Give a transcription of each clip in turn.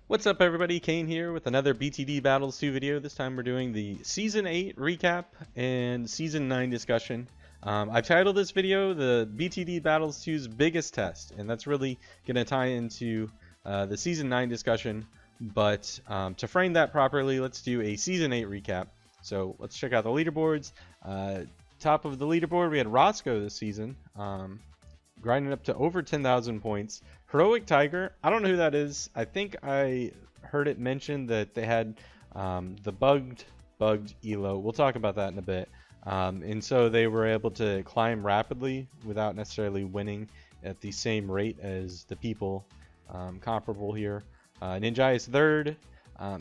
What's up everybody, Kane here with another BTD Battles 2 video. This time we're doing the Season 8 recap and Season 9 discussion. I've titled this video the BTD Battles 2's biggest test, and that's really going to tie into the Season 9 discussion. But to frame that properly, let's do a Season 8 recap. So let's check out the leaderboards. Top of the leaderboard, we had Roscoe this season, grinding up to over 10,000 points. Heroic Tiger, I don't know who that is. I think I heard it mentioned that they had the bugged elo. We'll talk about that in a bit. And so they were able to climb rapidly without necessarily winning at the same rate as the people comparable here. Ninja is third.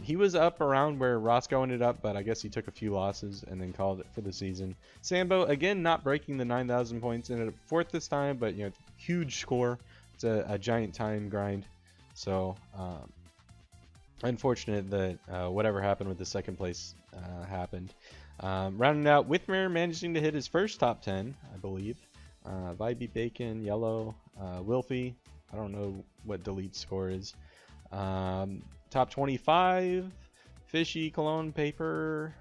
He was up around where Roscoe ended up, but I guess he took a few losses and then called it for the season. Sambo, again, not breaking the 9,000 points, ended up fourth this time, but huge score. It's a giant time grind, so unfortunate that whatever happened with the second place happened. Rounding out, Withmere managing to hit his first top 10, I believe. Vibey Bacon, Yellow, Wilfie, I don't know what Delete's score is. Top 25, Fishy, Cologne, Paper,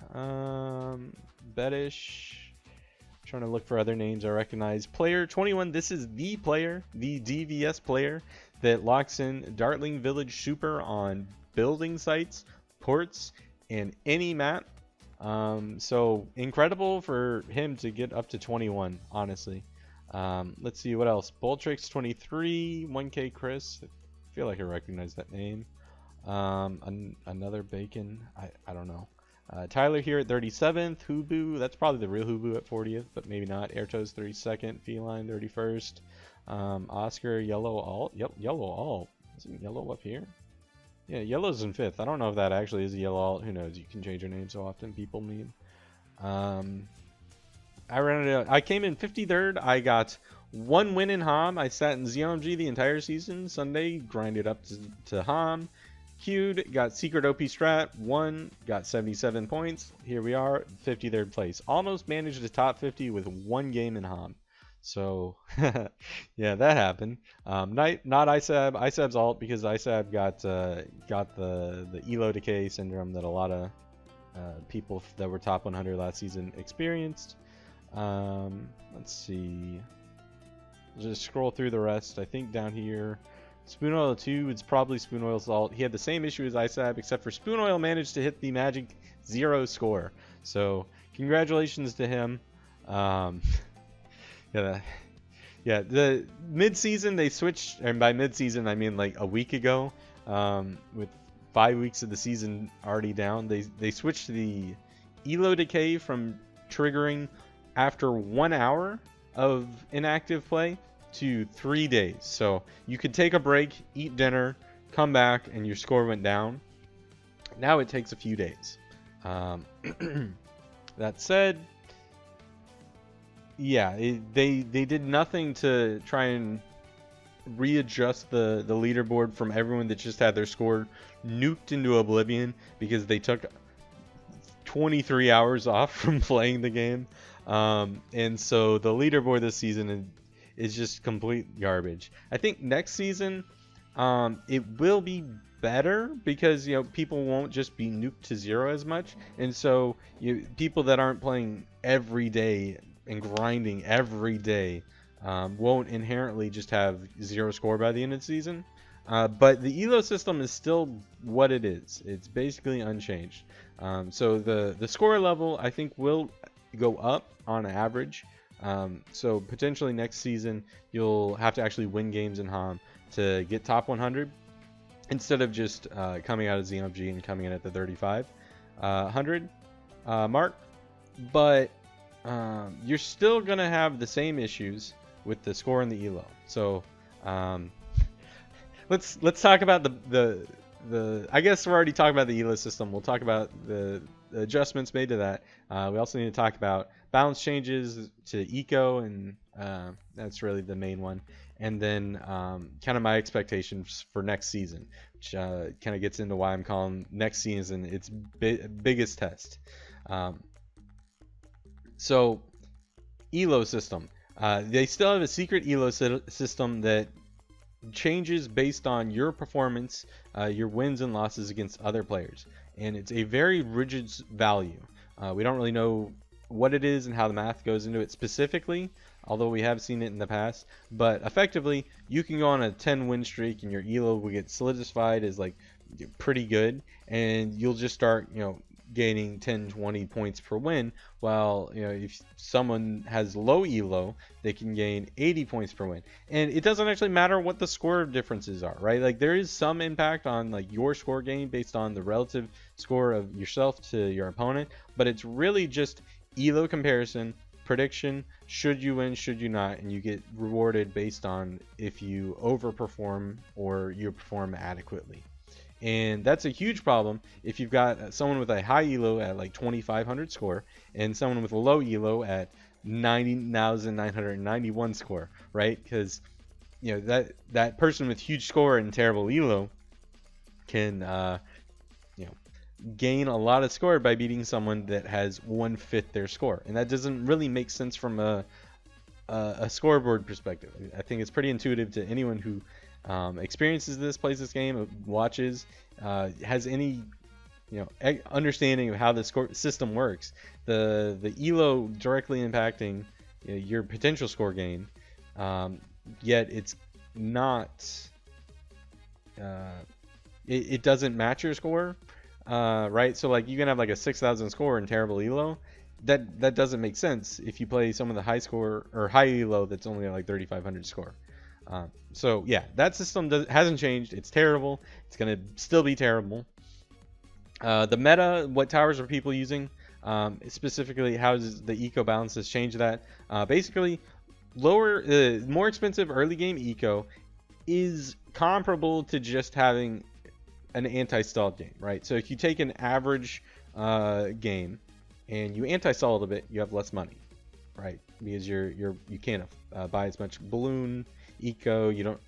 Beddish. Trying to look for other names I recognize. Player 21, this is the player, the DVS player that locks in Dartling Village Super on building sites, ports, and any map. So incredible for him to get up to 21, honestly. Let's see what else. Boltrix 23, 1K Chris. I feel like I recognize that name. Another Bacon. I don't know. Tyler here at 37th, Hubu, that's probably the real Hubu at 40th, but maybe not. Airtoes 32nd, Feline 31st, Oscar, Yellow Alt, yep, Yellow Alt, isn't Yellow up here? Yeah, Yellow's in 5th, I don't know if that actually is a Yellow Alt, who knows, you can change your name so often, people mean. I came in 53rd, I got 1 win in Ham, I sat in ZMG the entire season, Sunday, grinded up to Ham. Queued, got secret OP strat, won, got 77 points. Here we are, 53rd place. Almost managed to top 50 with 1 game in Ham. So, yeah, that happened. Not ISAB. ISAB's alt because ISAB got the elo decay syndrome that a lot of people that were top 100 last season experienced. Let's see. Just scroll through the rest. I think down here. Spoon Oil 2, it's probably Spoon Oil's alt. He had the same issue as ISAB, except for Spoon Oil managed to hit the magic 0 score. So, congratulations to him. Yeah, the mid-season they switched, and by mid-season I mean like a week ago, with 5 weeks of the season already down, they switched the elo decay from triggering after 1 hour of inactive play to 3 days. So you could take a break, eat dinner, come back, and your score went down. Now it takes a few days. That said, yeah, they did nothing to try and readjust the leaderboard from everyone that just had their score nuked into oblivion because they took 23 hours off from playing the game. And so the leaderboard this season is just complete garbage. I think next season it will be better because people won't just be nuked to 0 as much, and so people that aren't playing every day and grinding every day won't inherently just have 0 score by the end of the season. But the elo system is still what it is. It's basically unchanged. So the score level I think will go up on average. So potentially next season you'll have to actually win games in Ham to get top 100 instead of just coming out of ZMG and coming in at the 3,500 mark. But you're still gonna have the same issues with the score and the elo. So let's talk about the I guess we're already talking about the elo system. We'll talk about the adjustments made to that. We also need to talk about balance changes to eco, and that's really the main one. And then kind of my expectations for next season, which kind of gets into why I'm calling next season its biggest test. So, elo system. They still have a secret elo system that changes based on your performance, your wins and losses against other players, and it's a very rigid value. We don't really know what it is and how the math goes into it specifically, although we have seen it in the past. But effectively, you can go on a 10 win streak and your elo will get solidified as like pretty good, and you'll just start, gaining 10, 20 points per win. While, if someone has low elo, they can gain 80 points per win. And it doesn't actually matter what the score differences are, right? Like there is some impact on like your score gain based on the relative score of yourself to your opponent, but it's really just elo comparison, prediction, should you win, should you not, and you get rewarded based on if you overperform or you perform adequately. And that's a huge problem if you've got someone with a high elo at like 2500 score and someone with a low elo at 90,991 score, right? Because that person with huge score and terrible elo can gain a lot of score by beating someone that has 1/5 their score, and that doesn't really make sense from a scoreboard perspective. I think it's pretty intuitive to anyone who experiences this, plays this game, watches, has any understanding of how the score system works. The elo directly impacting your potential score gain, yet it's not. It doesn't match your score, right? So like you can have like a 6,000 score and terrible elo. That doesn't make sense if you play someone with a high score or high elo that's only at like 3,500 score. So yeah, that system hasn't changed. It's terrible. It's gonna still be terrible. The meta, what towers are people using? Specifically, how does the eco balances change that? Basically, more expensive early game eco is comparable to just having an anti-stalled game, right? So if you take an average game and you anti-stall a little bit, you have less money, right? Because you can't buy as much balloon eco, you don't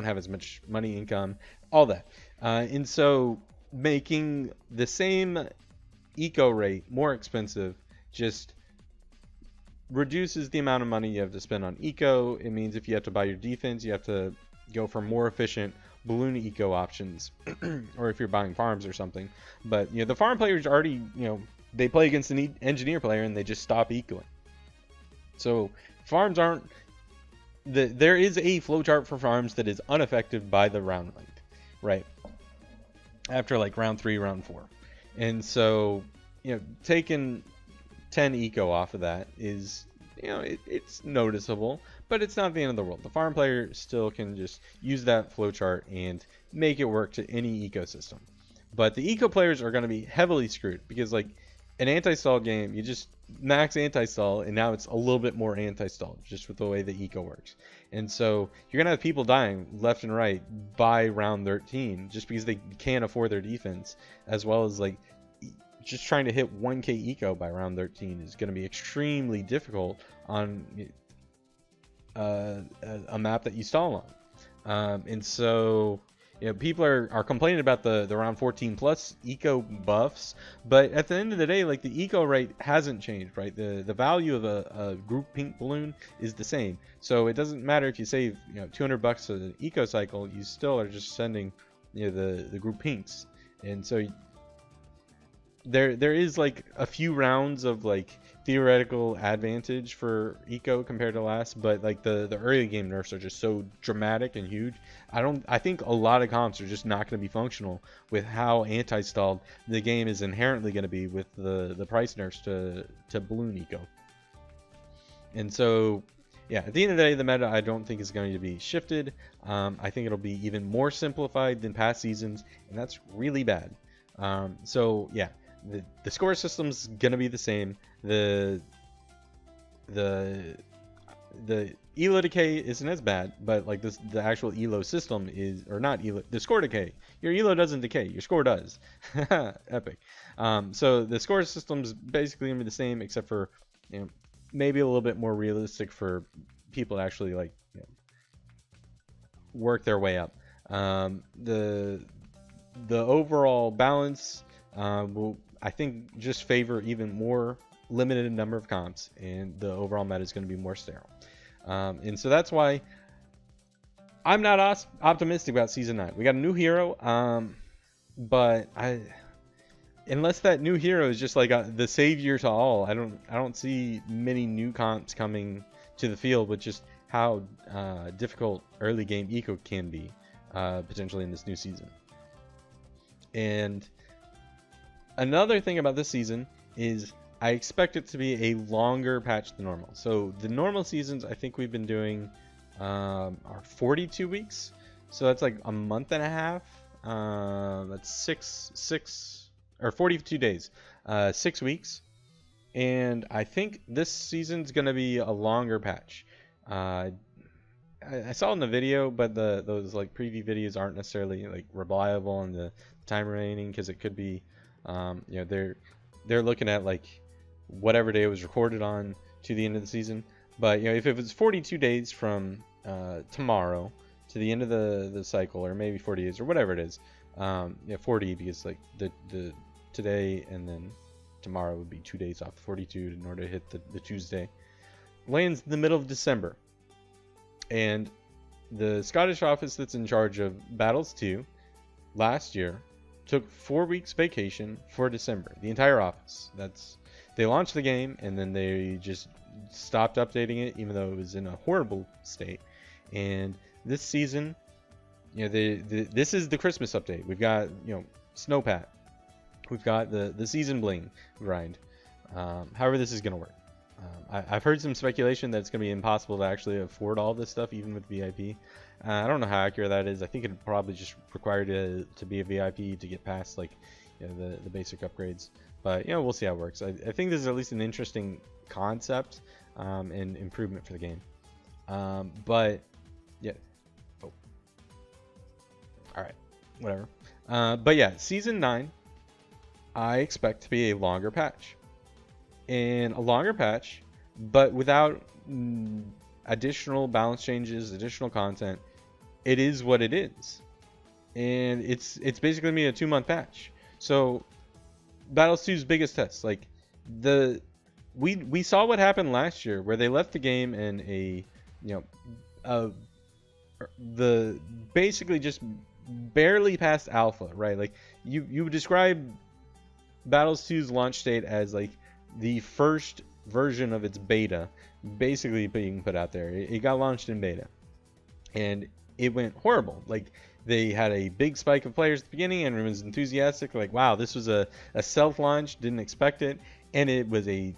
have as much money income, all that, and so making the same eco rate more expensive just reduces the amount of money you have to spend on eco. It means if you have to buy your defense, you have to go for more efficient balloon eco options, or if you're buying farms or something. But the farm players already, they play against an engineer player and they just stop ecoing. So farms aren't. There is a flowchart for farms that is unaffected by the round length, right? After like round 3, round 4, and so taking 10 eco off of that is it's noticeable, but it's not the end of the world. The farm player still can just use that flowchart and make it work to any ecosystem. But the eco players are going to be heavily screwed because like an anti-stall game, you just max anti-stall and now it's a little bit more anti-stall just with the way the eco works. And so you're gonna have people dying left and right by round 13 just because they can't afford their defense, as well as like just trying to hit 1k eco by round 13 is going to be extremely difficult on a map that you stall on. And so people are complaining about the round 14 plus eco buffs, but at the end of the day, like the eco rate hasn't changed, right? The value of a group pink balloon is the same, so it doesn't matter if you save $200 an eco cycle, you still are just sending the group pinks. And so there is like a few rounds of like theoretical advantage for eco compared to last, but like the early game nerfs are just so dramatic and huge. I think a lot of comps are just not going to be functional with how anti-stalled the game is inherently going to be with the price nerfs to balloon eco. And so yeah, at the end of the day, the meta I don't think is going to be shifted. I think it'll be even more simplified than past seasons, and that's really bad. So yeah, the score system's gonna be the same. The elo decay isn't as bad, but like the actual elo system is, or not elo, the score decay. Your elo doesn't decay, your score does. Epic. So the score system's basically gonna be the same, except for maybe a little bit more realistic for people to actually like work their way up. The overall balance will, I think, just favor even more limited number of comps, and the overall meta is going to be more sterile. And so that's why I'm not optimistic about season 9. We got a new hero, but unless that new hero is just like the savior to all, I don't see many new comps coming to the field with just how difficult early game eco can be potentially in this new season. And another thing about this season is I expect it to be a longer patch than normal. So the normal seasons I think we've been doing are 42 weeks. So that's like a month and a half. That's six or 42 days, 6 weeks. And I think this season's gonna be a longer patch. I saw in the video, but those like preview videos aren't necessarily like reliable in the time remaining, because it could be, you know, they're looking at like whatever day it was recorded on to the end of the season. But you know, if it was 42 days from tomorrow to the end of the cycle, or maybe 40 days or whatever it is, yeah, 40, because like the today and then tomorrow would be 2 days off 42 in order to hit the Tuesday. Lands in the middle of December, and the Scottish office that's in charge of Battles 2 last year took 4 weeks vacation for December. The entire office. They launched the game and then they just stopped updating it, even though it was in a horrible state. And this season, you know, this is the Christmas update. We've got, you know, Snowpat. We've got the season bling grind. However this is going to work. I've heard some speculation that it's going to be impossible to actually afford all this stuff, even with VIP. I don't know how accurate that is. I think it'd probably just require to be a VIP to get past, like, you know, the basic upgrades. But, you know, we'll see how it works. I think this is at least an interesting concept and improvement for the game. But, yeah. Oh. Alright. Whatever. But, yeah, Season 9, I expect to be a longer patch. And a longer patch, but without additional balance changes, additional content. It is what it is, and it's basically gonna be a 2-month patch. So Battles 2's biggest test, like we saw what happened last year, where they left the game in a, you know, the basically just barely past alpha, right? Like you describe Battles 2's launch date as like the first version of its beta basically being put out there. It got launched in beta and it went horrible. Like, they had a big spike of players at the beginning and everyone was enthusiastic, like, wow, this was a self-launch, didn't expect it, and it was a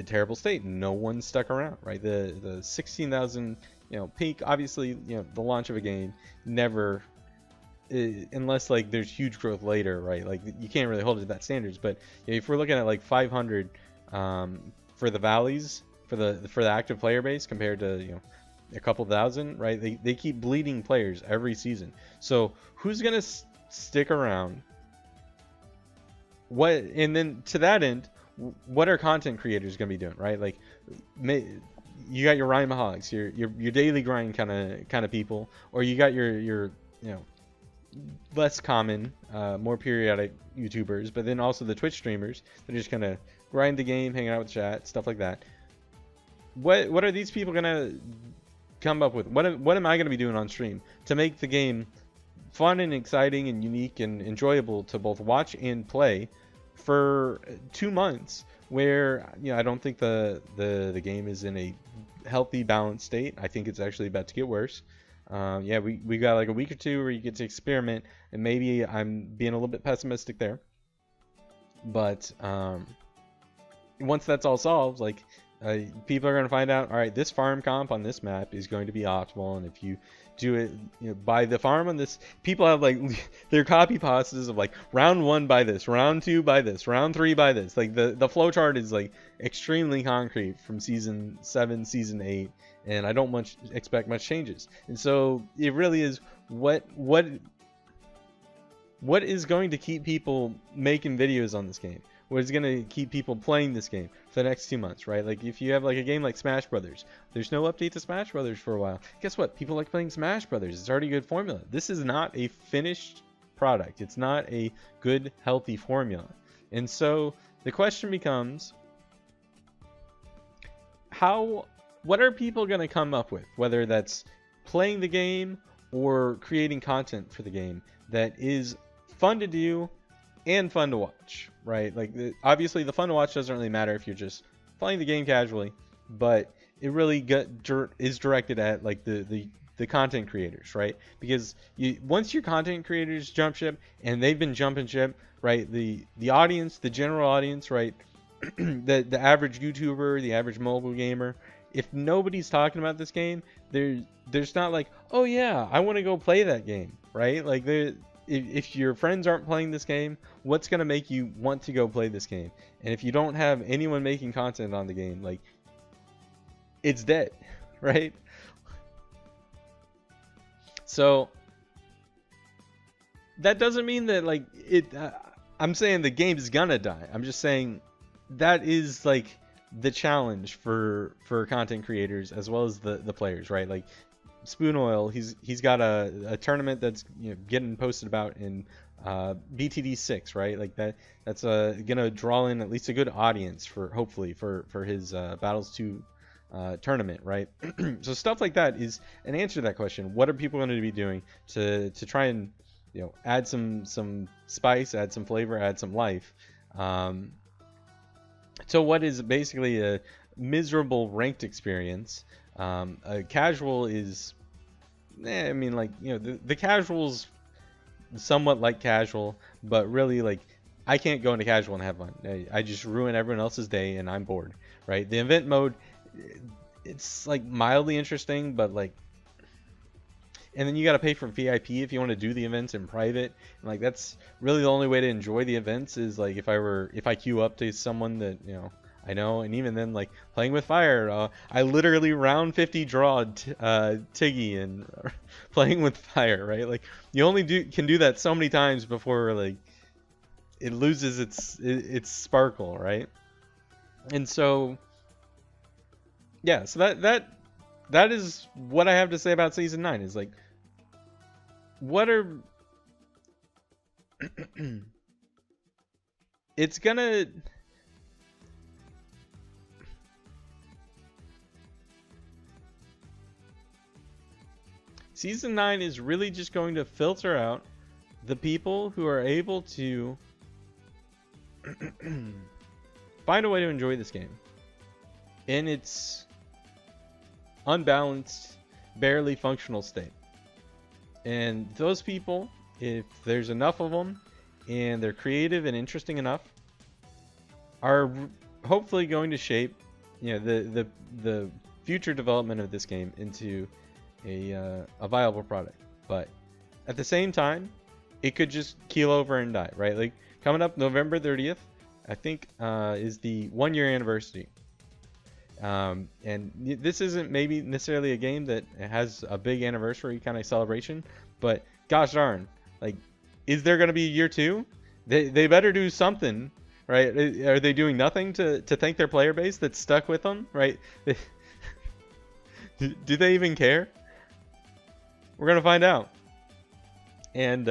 terrible state. No one stuck around, right? The 16,000, you know, peak, obviously, you know, the launch of a game never, unless like there's huge growth later, right? Like, you can't really hold it to that standards. But you know, if we're looking at like 500 for the valleys, for the active player base, compared to, you know, a couple thousand, right? They keep bleeding players every season. So who's gonna stick around? What, and then to that end, what are content creators gonna be doing, right? Like, you got your Ryan Mahogs, your daily grind kind of people, or you got your you know, less common, more periodic YouTubers, but then also the Twitch streamers that just kind of grind the game, hanging out with chat, stuff like that. What are these people gonna come up with? What am I gonna be doing on stream to make the game fun and exciting and unique and enjoyable to both watch and play for 2 months, where, you know, I don't think the game is in a healthy, balanced state. I think it's actually about to get worse. Yeah, we got like a week or two where you get to experiment, and maybe I'm being a little bit pessimistic there. But once that's all solved, like, people are going to find out, all right, this farm comp on this map is going to be optimal, and if you do it, you know, buy the farm on this, people have like their copy pastas of like round 1 buy this, round 2 buy this, round 3 buy this. Like, the flowchart is like extremely concrete from season 7, season 8, and I don't expect much changes. And so it really is what is going to keep people making videos on this game? What is going to keep people playing this game for the next 2 months, right? Like, if you have like a game like Smash Brothers, there's no update to Smash Brothers for a while. Guess what? People like playing Smash Brothers. It's already a good formula. This is not a finished product. It's not a good, healthy formula. And so the question becomes, what are people going to come up with? Whether that's playing the game or creating content for the game that is fun to do and fun to watch, right? Like obviously the fun to watch doesn't really matter if you're just playing the game casually, but it really is directed at like the content creators, right? Because once your content creators jump ship, and they've been jumping ship, right? The audience, the general audience, right? The average YouTuber, the average mobile gamer, if nobody's talking about this game, there's not like, oh yeah, I want to go play that game, right? Like if your friends aren't playing this game, what's gonna make you want to go play this game? And if you don't have anyone making content on the game, like it's dead, right? So that doesn't mean that like it. I'm saying the game is gonna die. I'm just saying that is like the challenge for content creators as well as the players, right? Like Spoon Oil, he's got a tournament that's getting posted about in BTD 6, right? Like that's gonna draw in at least a good audience for hopefully for his Battles 2 tournament, right? So stuff like that is an answer to that question. What are people going to be doing to try and add some spice, add some flavor, add some life to what is basically a miserable ranked experience? A casual is, I mean, like the casual's somewhat like casual, but really like I can't go into casual and have fun. I just ruin everyone else's day and I'm bored, right? The event mode, it's like mildly interesting, but like, and then you got to pay for VIP if you want to do the events in private. And like that's really the only way to enjoy the events is like if I queue up to someone that I know, and even then like playing with fire, I literally round 50 drawed Tiggy and playing with fire, right? Like you only can do that so many times before like it loses its sparkle, right? And so yeah, so that is what I have to say about season 9 is like what are it's gonna season 9 is really just going to filter out the people who are able to find a way to enjoy this game in its unbalanced, barely functional state. And those people, if there's enough of them and they're creative and interesting enough, are hopefully going to shape the future development of this game into a viable product. But at the same time, it could just keel over and die, right? Like coming up November 30th, I think is the 1-year anniversary. And this isn't maybe necessarily a game that has a big anniversary kind of celebration, but gosh darn, like, is there going to be a year 2? They better do something, right? Are they doing nothing to thank their player base that's stuck with them, right? Do they even care? We're going to find out. And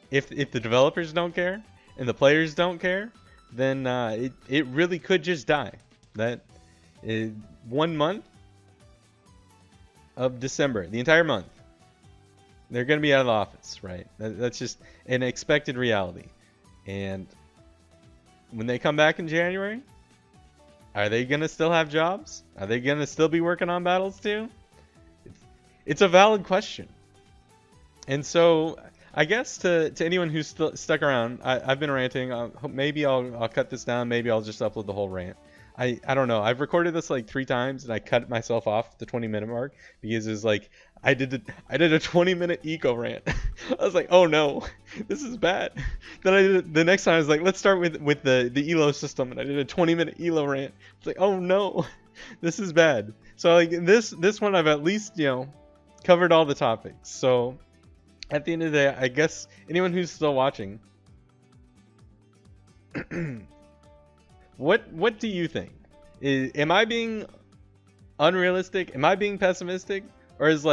if the developers don't care and the players don't care, then it really could just die. That 1 month of December, the entire month, they're going to be out of the office, right? That's just an expected reality. And when they come back in January, are they going to still have jobs? Are they going to still be working on Battles 2? It's a valid question. And so I guess to anyone who's still stuck around, I've been ranting. Maybe I'll cut this down. Maybe I'll just upload the whole rant. I don't know. I've recorded this like 3 times and I cut myself off at the 20-minute mark because it's like I did a 20-minute eco rant. I was like, oh no, this is bad. Then I did the next time I was like, let's start with the elo system, and I did a 20-minute elo rant. It's like, oh no, this is bad. So like this one I've at least covered all the topics. So at the end of the day, I guess anyone who's still watching, what do you think? Am I being unrealistic? Am I being pessimistic? Or is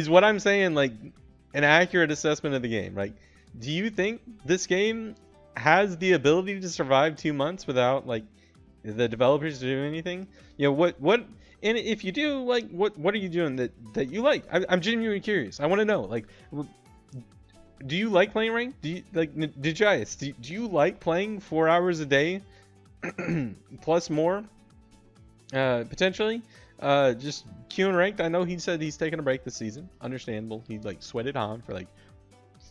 what I'm saying like an accurate assessment of the game? Like, do you think this game has the ability to survive 2 months without like the developers doing anything? What And if you do, like, what are you doing that you like? I'm genuinely curious. I want to know, like, do you like playing ranked? Do you like Nigias? Do you like playing 4 hours a day plus more potentially? Just queuing ranked. I know he said he's taking a break this season. Understandable. He like sweated on for like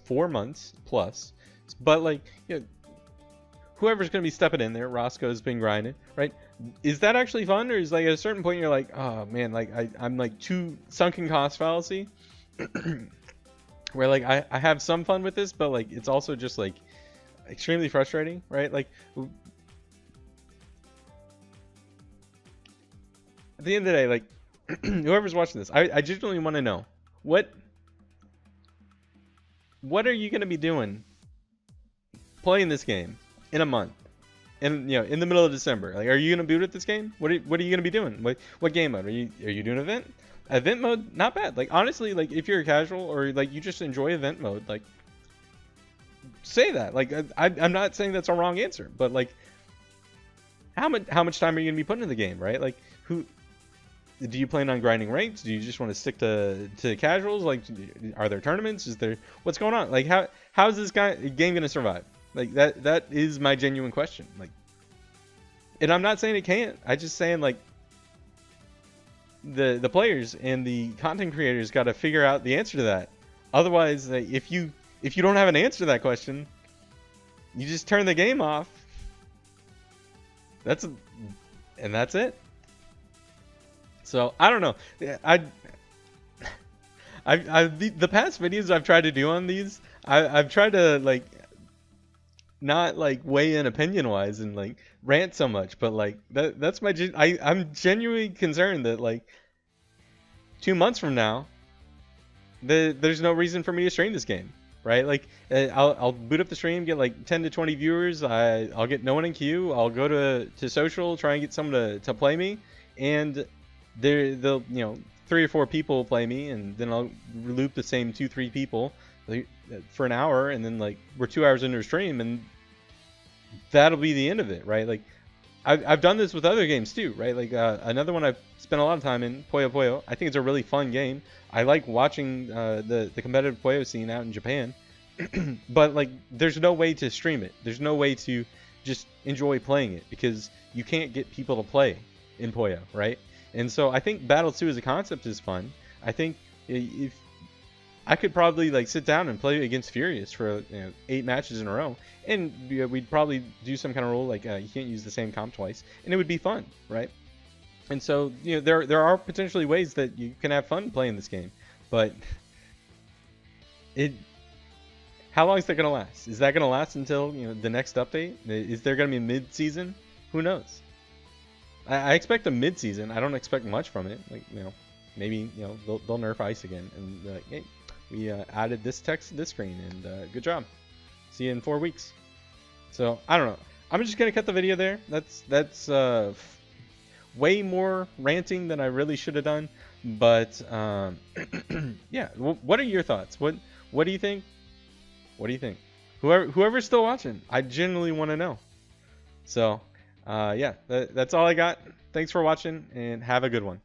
4 months plus, but like, you know, whoever's gonna be stepping in there, Roscoe's been grinding, right? Is that actually fun, or is like at a certain point you're like, oh man, like I'm like too sunken cost fallacy, where like I have some fun with this, but like it's also just like extremely frustrating, right? Like at the end of the day, like whoever's watching this, I genuinely want to know what are you gonna be doing playing this game in a month, and you know, in the middle of December. Like, are you gonna boot at this game? What are you gonna be doing? What game mode are you doing? Event mode? Not bad. Like, honestly, like if you're a casual or like you just enjoy event mode, like say that. Like I'm not saying that's a wrong answer, but like how much time are you gonna be putting in the game, right? Like, who do you plan on grinding ranks? Do you just want to stick to casuals? Like, are there tournaments? Is there, what's going on? Like, how is this game gonna survive? Like, that is my genuine question. Like, and I'm not saying it can't. I just saying, like, the players and the content creators got to figure out the answer to that. Otherwise, if you don't have an answer to that question, you just turn the game off. That's it. So I don't know. The past videos I've tried to do on these, I've tried to like not like weigh in opinion wise and like rant so much, but like that's my I'm genuinely concerned that like 2 months from now, there's no reason for me to stream this game, right? Like I'll boot up the stream, get like 10 to 20 viewers, I'll get no one in queue, I'll go to social, try and get someone to play me, and they'll, you know, 3 or 4 people play me, and then I'll loop the same 2-3 people like, for an hour, and then like we're 2 hours into a stream, and that'll be the end of it, right? Like I've done this with other games too, right? Like another one I've spent a lot of time in, Puyo Puyo. I think it's a really fun game. I like watching the competitive Puyo scene out in Japan, but like there's no way to stream it. There's no way to just enjoy playing it because you can't get people to play in Puyo, right? And so I think Battle 2 as a concept is fun. I think if I could probably like sit down and play against Furious for 8 matches in a row, and we'd probably do some kind of rule like you can't use the same comp twice, and it would be fun, right? And so there are potentially ways that you can have fun playing this game, but how long is that gonna last? Is that gonna last until the next update? Is there gonna be mid-season? Who knows? I expect a mid-season. I don't expect much from it. Like maybe they'll nerf ice again and be like, hey, we added this text to this screen, and good job. See you in 4 weeks. So I don't know. I'm just gonna cut the video there. That's way more ranting than I really should have done. But yeah. What are your thoughts? What do you think? What do you think? Whoever's still watching, I genuinely want to know. So yeah, that's all I got. Thanks for watching, and have a good one.